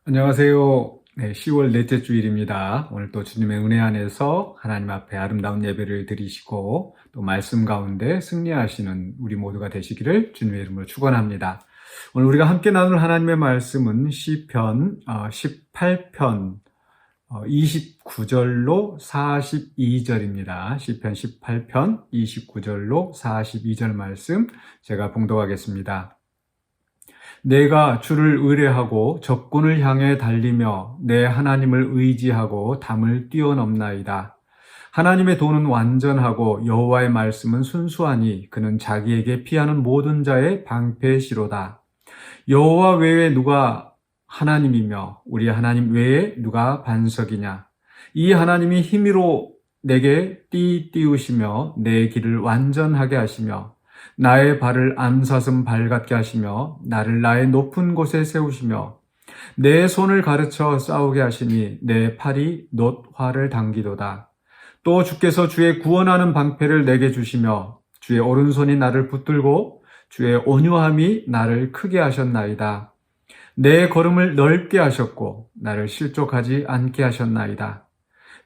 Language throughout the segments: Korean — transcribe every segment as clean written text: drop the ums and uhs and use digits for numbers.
안녕하세요. 네, 10월 넷째 주일입니다. 오늘 또 주님의 은혜 안에서 하나님 앞에 아름다운 예배를 드리시고 또 말씀 가운데 승리하시는 우리 모두가 되시기를 주님의 이름으로 축원합니다. 오늘 우리가 함께 나눌 하나님의 말씀은 시편 18편 29절로 42절입니다. 시편 18편 29절로 42절 말씀 제가 봉독하겠습니다. 내가 주를 의뢰하고 적군을 향해 달리며 내 하나님을 의지하고 담을 뛰어넘나이다. 하나님의 도는 완전하고 여호와의 말씀은 순수하니 그는 자기에게 피하는 모든 자의 방패시로다. 여호와 외에 누가 하나님이며 우리 하나님 외에 누가 반석이냐. 이 하나님이 힘으로 내게 띠우시며 내 길을 완전하게 하시며 나의 발을 암사슴 발 같게 하시며 나를 나의 높은 곳에 세우시며 내 손을 가르쳐 싸우게 하시니 내 팔이 놋화를 당기도다. 또 주께서 주의 구원하는 방패를 내게 주시며 주의 오른손이 나를 붙들고 주의 온유함이 나를 크게 하셨나이다. 내 걸음을 넓게 하셨고 나를 실족하지 않게 하셨나이다.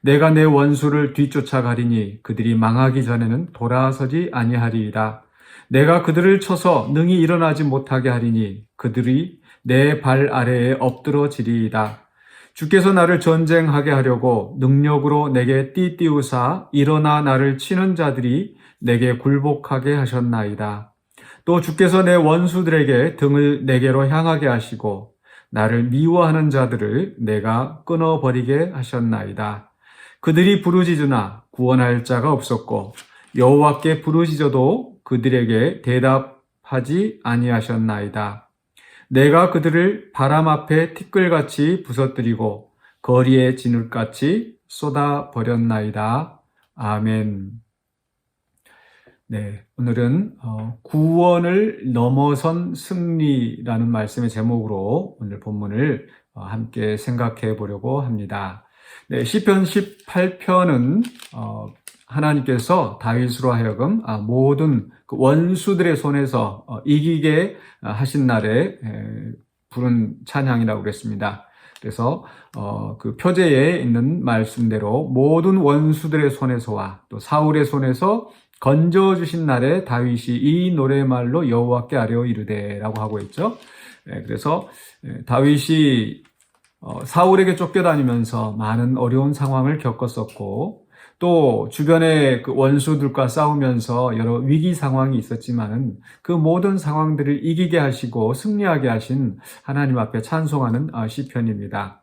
내가 내 원수를 뒤쫓아가리니 그들이 망하기 전에는 돌아서지 아니하리이다. 내가 그들을 쳐서 능히 일어나지 못하게 하리니 그들이 내 발 아래에 엎드러지리이다. 주께서 나를 전쟁하게 하려고 능력으로 내게 띠우사 일어나 나를 치는 자들이 내게 굴복하게 하셨나이다. 또 주께서 내 원수들에게 등을 내게로 향하게 하시고 나를 미워하는 자들을 내가 끊어버리게 하셨나이다. 그들이 부르짖으나 구원할 자가 없었고 여호와께 부르짖어도 그들에게 대답하지 아니하셨나이다. 내가 그들을 바람 앞에 티끌같이 부서뜨리고 거리에 진흙같이 쏟아버렸나이다. 아멘. 네, 오늘은 구원을 넘어선 승리라는 말씀의 제목으로 오늘 본문을 함께 생각해 보려고 합니다. 네, 시편 18편은 하나님께서 다윗으로 하여금 모든 원수들의 손에서 이기게 하신 날에 부른 찬양이라고 그랬습니다. 그래서 그 표제에 있는 말씀대로 모든 원수들의 손에서와 또 사울의 손에서 건져주신 날에 다윗이 이 노래말로 여호와께 아뢰어 이르되라고 하고 있죠. 그래서 다윗이 사울에게 쫓겨다니면서 많은 어려운 상황을 겪었었고 또 주변의 그 원수들과 싸우면서 여러 위기 상황이 있었지만은 그 모든 상황들을 이기게 하시고 승리하게 하신 하나님 앞에 찬송하는 시편입니다.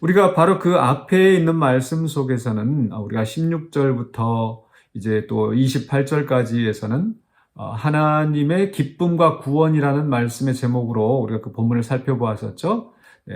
우리가 바로 그 앞에 있는 말씀 속에서는 우리가 16절부터 이제 또 28절까지에서는 하나님의 기쁨과 구원이라는 말씀의 제목으로 우리가 그 본문을 살펴보았었죠.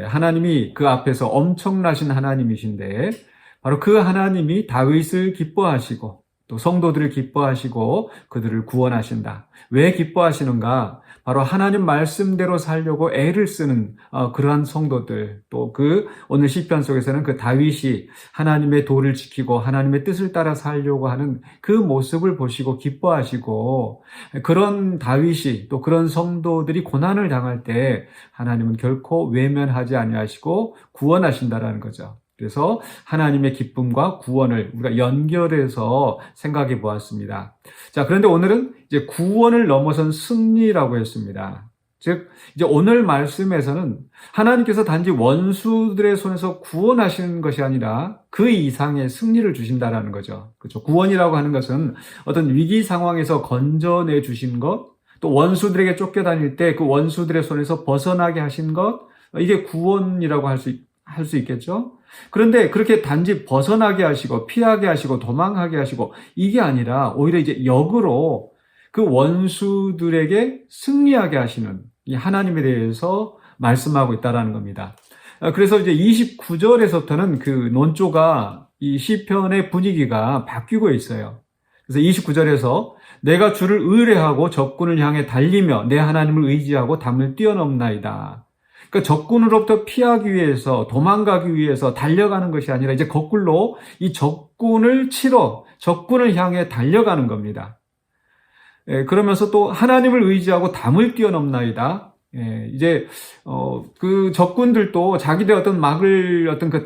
하나님이 그 앞에서 엄청나신 하나님이신데 바로 그 하나님이 다윗을 기뻐하시고 또 성도들을 기뻐하시고 그들을 구원하신다. 왜 기뻐하시는가? 바로 하나님 말씀대로 살려고 애를 쓰는 그러한 성도들, 또 그 오늘 시편 속에서는 그 다윗이 하나님의 도를 지키고 하나님의 뜻을 따라 살려고 하는 그 모습을 보시고 기뻐하시고, 그런 다윗이 또 그런 성도들이 고난을 당할 때 하나님은 결코 외면하지 아니하시고 구원하신다라는 거죠. 그래서 하나님의 기쁨과 구원을 우리가 연결해서 생각해 보았습니다. 자, 그런데 오늘은 이제 구원을 넘어선 승리라고 했습니다. 즉, 이제 오늘 말씀에서는 하나님께서 단지 원수들의 손에서 구원하시는 것이 아니라 그 이상의 승리를 주신다라는 거죠. 그렇죠. 구원이라고 하는 것은 어떤 위기 상황에서 건져내 주신 것, 또 원수들에게 쫓겨다닐 때 그 원수들의 손에서 벗어나게 하신 것, 이게 구원이라고 할 수 있겠죠? 그런데 그렇게 단지 벗어나게 하시고 피하게 하시고 도망하게 하시고 이게 아니라 오히려 이제 역으로 그 원수들에게 승리하게 하시는 이 하나님에 대해서 말씀하고 있다라는 겁니다. 그래서 이제 29절에서부터는 그 논조가 이 시편의 분위기가 바뀌고 있어요. 그래서 29절에서 내가 주를 의뢰하고 적군을 향해 달리며 내 하나님을 의지하고 담을 뛰어넘나이다. 그러니까 적군으로부터 피하기 위해서 도망가기 위해서 달려가는 것이 아니라 이제 거꾸로 이 적군을 치러 적군을 향해 달려가는 겁니다. 그러면서 또 하나님을 의지하고 담을 뛰어넘나이다. 예, 이제 그 적군들도 자기들 어떤 막을 어떤 그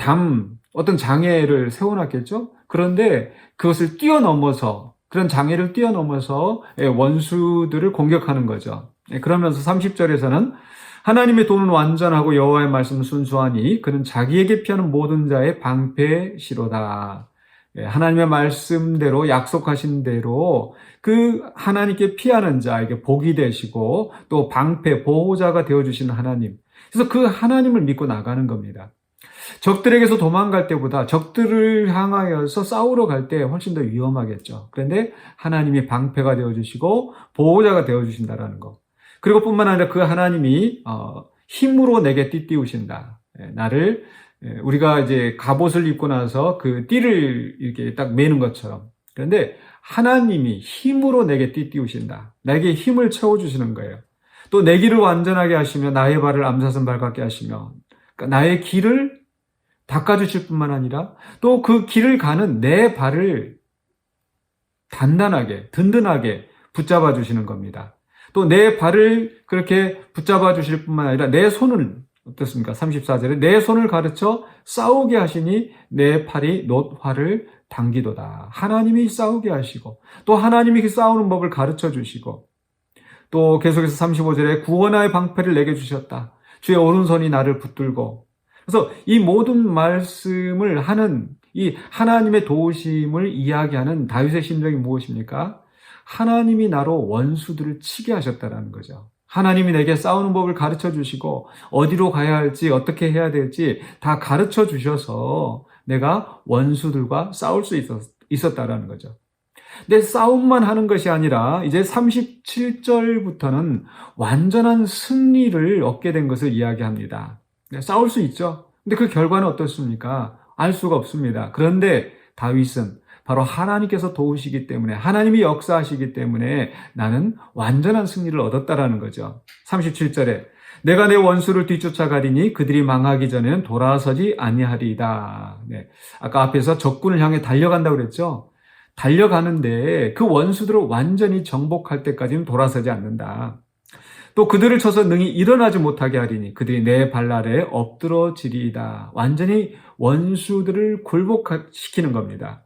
어떤 장애를 세워놨겠죠. 그런데 그것을 뛰어넘어서 그런 장애를 뛰어넘어서 예, 원수들을 공격하는 거죠. 예, 그러면서 30절에서는 하나님의 도는 완전하고 여호와의 말씀은 순수하니 그는 자기에게 피하는 모든 자의 방패시로다. 예, 하나님의 말씀대로 약속하신 대로 그 하나님께 피하는 자에게 복이 되시고 또 방패, 보호자가 되어주시는 하나님. 그래서 그 하나님을 믿고 나가는 겁니다. 적들에게서 도망갈 때보다 적들을 향하여서 싸우러 갈 때 훨씬 더 위험하겠죠. 그런데 하나님이 방패가 되어주시고 보호자가 되어주신다라는 거. 그리고 뿐만 아니라 그 하나님이 힘으로 내게 띠띠우신다. 나를 우리가 이제 갑옷을 입고 나서 그 띠를 이렇게 딱 매는 것처럼. 그런데 하나님이 힘으로 내게 띠띠우신다. 나에게 힘을 채워주시는 거예요. 또 내 길을 완전하게 하시며 나의 발을 암사선 발 같게 하시며 그러니까 나의 길을 닦아주실 뿐만 아니라 또 그 길을 가는 내 발을 단단하게, 든든하게 붙잡아 주시는 겁니다. 또 내 발을 그렇게 붙잡아 주실 뿐만 아니라 내 손을 어떻습니까? 34절에 내 손을 가르쳐 싸우게 하시니 내 팔이 놋화를 당기도다. 하나님이 싸우게 하시고 또 하나님이 그 싸우는 법을 가르쳐 주시고 또 계속해서 35절에 구원의 방패를 내게 주셨다. 주의 오른손이 나를 붙들고 그래서 이 모든 말씀을 하는 이 하나님의 도우심을 이야기하는 다윗의 심정이 무엇입니까? 하나님이 나로 원수들을 치게 하셨다라는 거죠. 하나님이 내게 싸우는 법을 가르쳐 주시고 어디로 가야 할지 어떻게 해야 될지 다 가르쳐 주셔서 내가 원수들과 싸울 수 있었다라는 거죠. 근데 싸움만 하는 것이 아니라 이제 37절부터는 완전한 승리를 얻게 된 것을 이야기합니다. 싸울 수 있죠. 근데 그 결과는 어떻습니까? 알 수가 없습니다. 그런데 다윗은 바로 하나님께서 도우시기 때문에 하나님이 역사하시기 때문에 나는 완전한 승리를 얻었다라는 거죠. 37절에 내가 내 원수를 뒤쫓아가리니 그들이 망하기 전에는 돌아서지 아니하리이다. 네. 아까 앞에서 적군을 향해 달려간다고 그랬죠. 달려가는데 그 원수들을 완전히 정복할 때까지는 돌아서지 않는다. 또 그들을 쳐서 능히 일어나지 못하게 하리니 그들이 내 발 아래에 엎드러지리이다. 완전히 원수들을 굴복시키는 겁니다.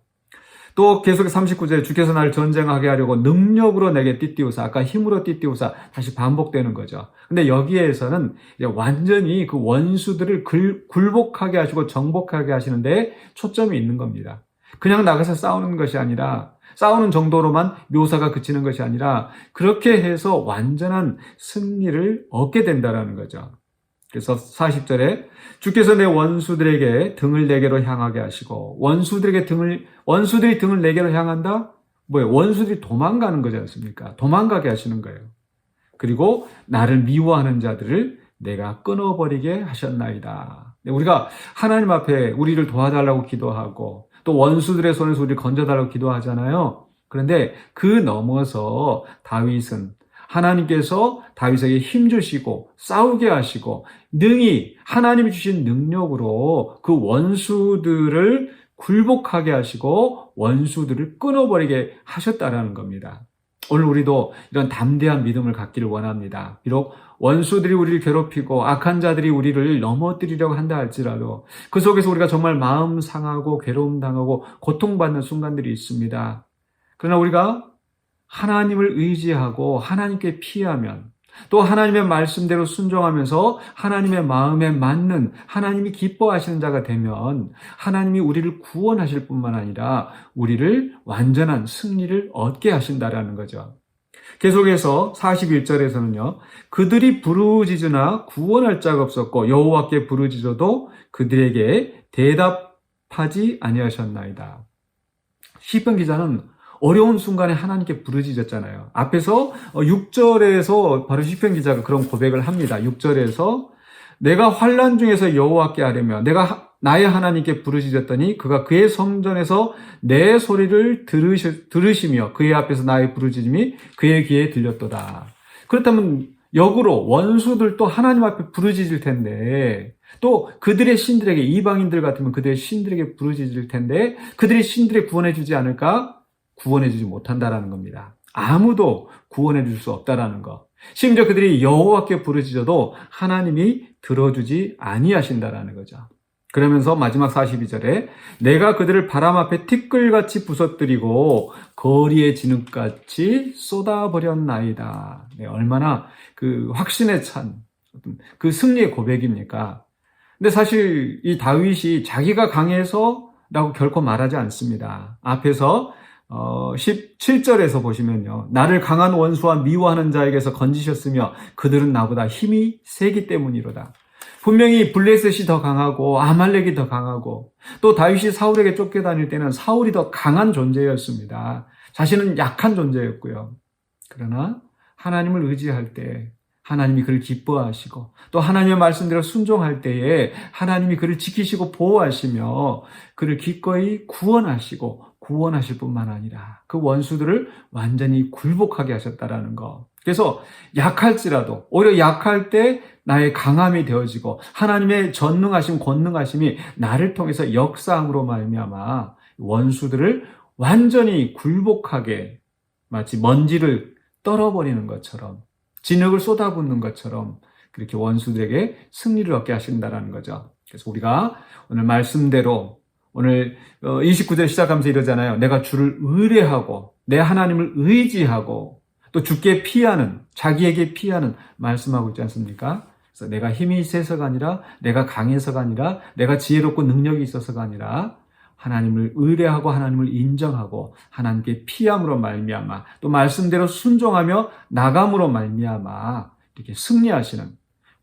또 계속 39절에 주께서 나를 전쟁하게 하려고 능력으로 내게 띠띠우사, 아까 힘으로 띠띠우사 다시 반복되는 거죠. 근데 여기에서는 이제 완전히 그 원수들을 굴복하게 하시고 정복하게 하시는데 초점이 있는 겁니다. 그냥 나가서 싸우는 것이 아니라 싸우는 정도로만 묘사가 그치는 것이 아니라 그렇게 해서 완전한 승리를 얻게 된다는 거죠. 그래서 40절에 주께서 내 원수들에게 등을 내게로 향하게 하시고 원수들이 등을 내게로 향한다? 뭐예요? 원수들이 도망가는 거지 않습니까? 도망가게 하시는 거예요. 그리고 나를 미워하는 자들을 내가 끊어버리게 하셨나이다. 우리가 하나님 앞에 우리를 도와달라고 기도하고 또 원수들의 손에서 우리를 건져달라고 기도하잖아요. 그런데 그 넘어서 다윗은 하나님께서 다윗에게 힘주시고 싸우게 하시고 능히 하나님이 주신 능력으로 그 원수들을 굴복하게 하시고 원수들을 끊어버리게 하셨다라는 겁니다. 오늘 우리도 이런 담대한 믿음을 갖기를 원합니다. 비록 원수들이 우리를 괴롭히고 악한 자들이 우리를 넘어뜨리려고 한다 할지라도 그 속에서 우리가 정말 마음 상하고 괴로움 당하고 고통받는 순간들이 있습니다. 그러나 우리가 하나님을 의지하고 하나님께 피하면 또 하나님의 말씀대로 순종하면서 하나님의 마음에 맞는 하나님이 기뻐하시는 자가 되면 하나님이 우리를 구원하실 뿐만 아니라 우리를 완전한 승리를 얻게 하신다라는 거죠. 계속해서 41절에서는요. 그들이 부르짖으나 구원할 자가 없었고 여호와께 부르짖어도 그들에게 대답하지 아니하셨나이다. 시편 기자는 어려운 순간에 하나님께 부르짖었잖아요. 앞에서 6절에서 바로 시편 기자가 그런 고백을 합니다. 6절에서 내가 환난 중에서 여호와께 하려며 내가 나의 하나님께 부르짖었더니 그가 그의 성전에서 내 소리를 들으시며 그의 앞에서 나의 부르짖음이 그의 귀에 들렸도다. 그렇다면 역으로 원수들도 하나님 앞에 부르짖을 텐데 또 그들의 신들에게 이방인들 같으면 그들의 신들에게 부르짖을 텐데 그들의 신들에 구원해 주지 않을까? 구원해 주지 못한다라는 겁니다. 아무도 구원해 줄 수 없다라는 거. 심지어 그들이 여호와께 부르짖어도 하나님이 들어주지 아니하신다라는 거죠. 그러면서 마지막 42절에 내가 그들을 바람 앞에 티끌같이 부서뜨리고 거리에 진흙같이 쏟아버렸나이다. 네, 얼마나 그 확신에 찬 그 승리의 고백입니까? 근데 사실 이 다윗이 자기가 강해서라고 결코 말하지 않습니다. 앞에서 17절에서 보시면요. 나를 강한 원수와 미워하는 자에게서 건지셨으며 그들은 나보다 힘이 세기 때문이로다. 분명히 블레셋이 더 강하고 아말렉이 더 강하고 또 다윗이 사울에게 쫓겨다닐 때는 사울이 더 강한 존재였습니다. 자신은 약한 존재였고요. 그러나 하나님을 의지할 때 하나님이 그를 기뻐하시고 또 하나님의 말씀대로 순종할 때에 하나님이 그를 지키시고 보호하시며 그를 기꺼이 구원하실 뿐만 아니라 그 원수들을 완전히 굴복하게 하셨다라는 거. 그래서 약할지라도 오히려 약할 때 나의 강함이 되어지고 하나님의 전능하심, 권능하심이 나를 통해서 역사함으로 말미암아 원수들을 완전히 굴복하게 마치 먼지를 떨어버리는 것처럼 진흙을 쏟아붓는 것처럼 그렇게 원수들에게 승리를 얻게 하신다는 거죠. 그래서 우리가 오늘 말씀대로 오늘 29절 시작하면서 이러잖아요. 내가 주를 의뢰하고 내 하나님을 의지하고 또 주께 피하는 자기에게 피하는 말씀하고 있지 않습니까? 그래서 내가 힘이 세서가 아니라 내가 강해서가 아니라 내가 지혜롭고 능력이 있어서가 아니라 하나님을 의뢰하고 하나님을 인정하고 하나님께 피함으로 말미암아 또 말씀대로 순종하며 나감으로 말미암아 이렇게 승리하시는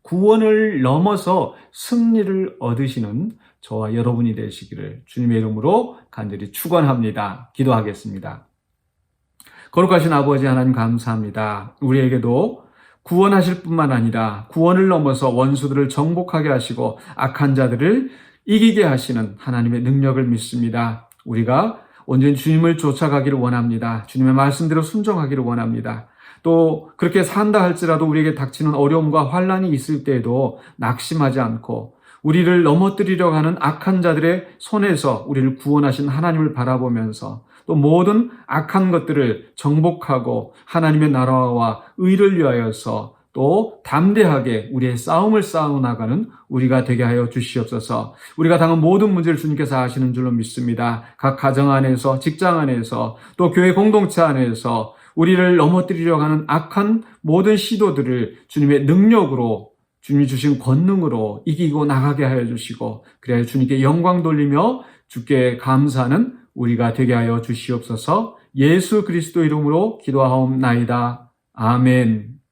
구원을 넘어서 승리를 얻으시는 저와 여러분이 되시기를 주님의 이름으로 간절히 축원합니다. 기도하겠습니다. 거룩하신 아버지 하나님 감사합니다. 우리에게도 구원하실 뿐만 아니라 구원을 넘어서 원수들을 정복하게 하시고 악한 자들을 이기게 하시는 하나님의 능력을 믿습니다. 우리가 온전히 주님을 쫓아가기를 원합니다. 주님의 말씀대로 순종하기를 원합니다. 또 그렇게 산다 할지라도 우리에게 닥치는 어려움과 환난이 있을 때에도 낙심하지 않고 우리를 넘어뜨리려고 하는 악한 자들의 손에서 우리를 구원하신 하나님을 바라보면서 또 모든 악한 것들을 정복하고 하나님의 나라와 의를 위하여서 또 담대하게 우리의 싸움을 싸워나가는 우리가 되게 하여 주시옵소서. 우리가 당한 모든 문제를 주님께서 아시는 줄로 믿습니다. 각 가정 안에서, 직장 안에서, 또 교회 공동체 안에서 우리를 넘어뜨리려고 하는 악한 모든 시도들을 주님의 능력으로 주님이 주신 권능으로 이기고 나가게 하여 주시고 그래야 주님께 영광 돌리며 주께 감사하는 우리가 되게 하여 주시옵소서. 예수 그리스도 이름으로 기도하옵나이다. 아멘.